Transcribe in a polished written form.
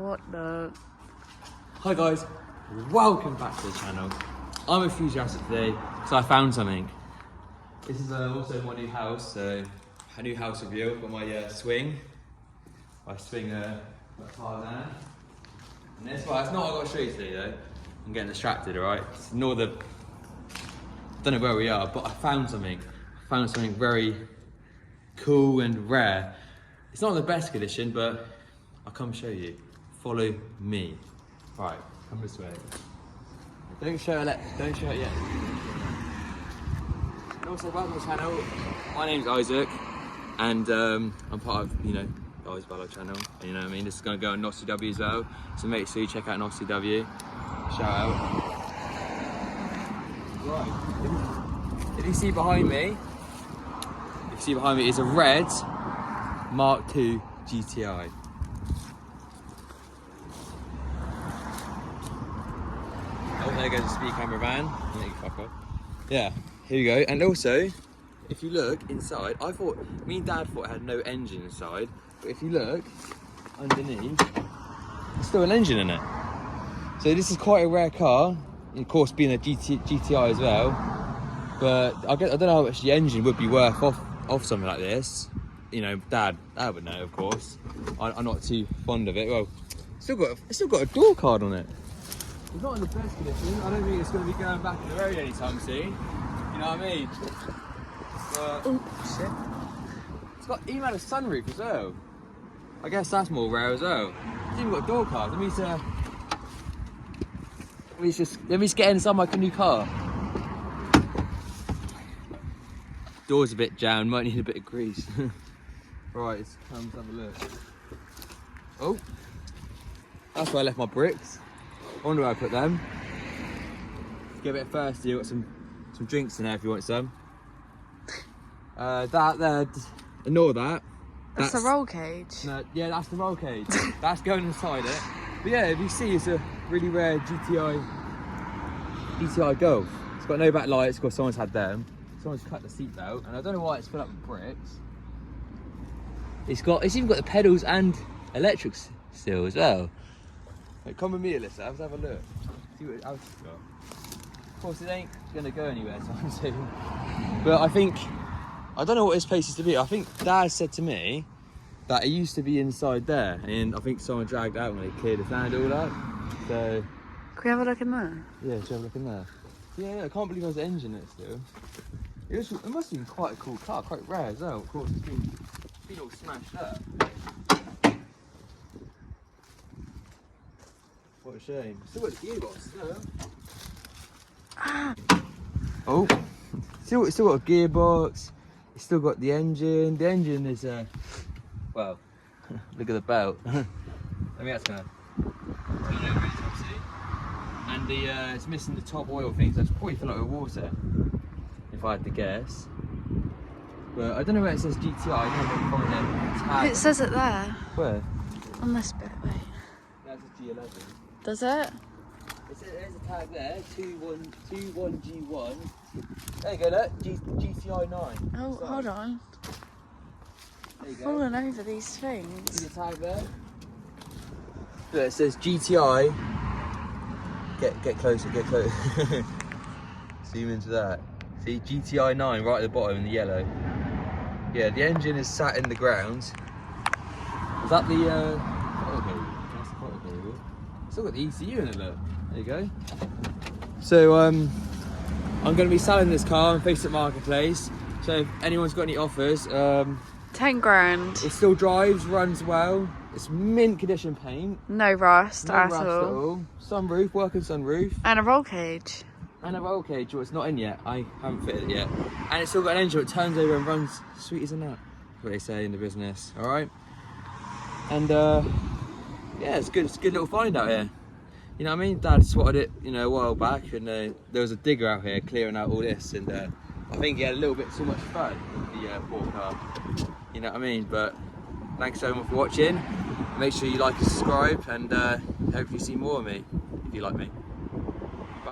What the? Hi guys, welcome back to the channel. I'm enthusiastic today because I found something. This is also my new house, so a new house review. I've got my swing. My swing Tarzan. And this one, it's not what I've got to show you today though. I'm getting distracted, alright? Ignore the... I don't know where we are, but I found something. I found something very cool and rare. It's not the best condition, but I'll come show you. Follow me. Right, come this way. Don't show it yet. And also, welcome to the channel. My name's Isaac, and I'm part of, the Guys Valor channel. And you know what I mean? This is going to go on Nossi W as well. So make sure you check out Nossi W. Shout out. Right. If you see behind me, is a red Mark II GTI. Oh, there goes the speed camera van. Yeah, here we go. And also, if you look inside, me and Dad thought it had no engine inside, but if you look underneath, there's still an engine in it. So this is quite a rare car, of course being a GTI as well, but I don't know how much the engine would be worth off something like this. You know, Dad would know, of course. I'm not too fond of it. Well, it's still got a door card on it. It's not in the best condition. I don't think it's going to be going back in the road anytime soon. You know what I mean? But Oh shit! It's even had a sunroof as well. I guess that's more rare as well. It's even got a door card. Let me just get inside my new car. Door's a bit jammed. Might need a bit of grease. Right, let's come have a look. Oh, that's where I left my bricks. I wonder where I put them. Get a bit thirsty. You've got some drinks in there if you want some. That there, ignore that. That's the roll cage. No, yeah, that's the roll cage. That's going inside it. But yeah, if you see, it's a really rare GTI Golf. It's got no backlights because someone's had them. Someone's cut the seat belt, and I don't know why it's filled up with bricks. It's even got the pedals and electrics still as well. Right, come with me, Alyssa. Let's have a look. See what else it's got. Of course, it ain't gonna go anywhere anytime soon. But I don't know what this place is to be. I think Dad said to me that it used to be inside there, and I think someone dragged it out when they cleared the sand all up. So. Can we have a look in there? Yeah, should have a look in there. Yeah, I can't believe there's an engine in it still. It must have been quite a cool car, quite rare as well. Of course, it's been all smashed up. What a shame. Still got the gearbox as well. Oh, still got a gearbox. It's still got the engine. The engine is well, look at the belt. I mean that's gonna turn over anytime soon. And it's missing the top oil thing, so it's probably filled up with water, if I had to guess. But I don't know where it says GTI. I don't know if it's on It says it there. Where? On this bit, wait. That's a G11. Does it? There's a tag there, 21G1. There you go, look, GTI 9. Oh, so, hold on. There you I've go. fallen over these things. See the tag there? Look, it says GTI. Get closer, get closer. Zoom into that. See, GTI 9 right at the bottom in the yellow. Yeah, the engine is sat in the ground. Is that the throttle cable? That's the throttle cable. Still got the ECU in it, look. There you go. So I'm going to be selling this car on Facebook Marketplace. So if anyone's got any offers, 10 grand. it still drives, runs well. It's mint condition paint. No rust No at rust all. Sunroof, working sunroof. And a roll cage. And a roll cage, well, it's not in yet. I haven't fitted it yet. And it's still got an engine that turns over and runs sweet as a nut. That's what they say in the business, all right? And yeah, it's good. It's a good little find out here. You know what I mean? Dad spotted it, a while back, and there was a digger out here clearing out all this, and I think he had a little bit too much fun with the poor car. You know what I mean? But thanks so much for watching. Make sure you like and subscribe, and hopefully see more of me if you like me.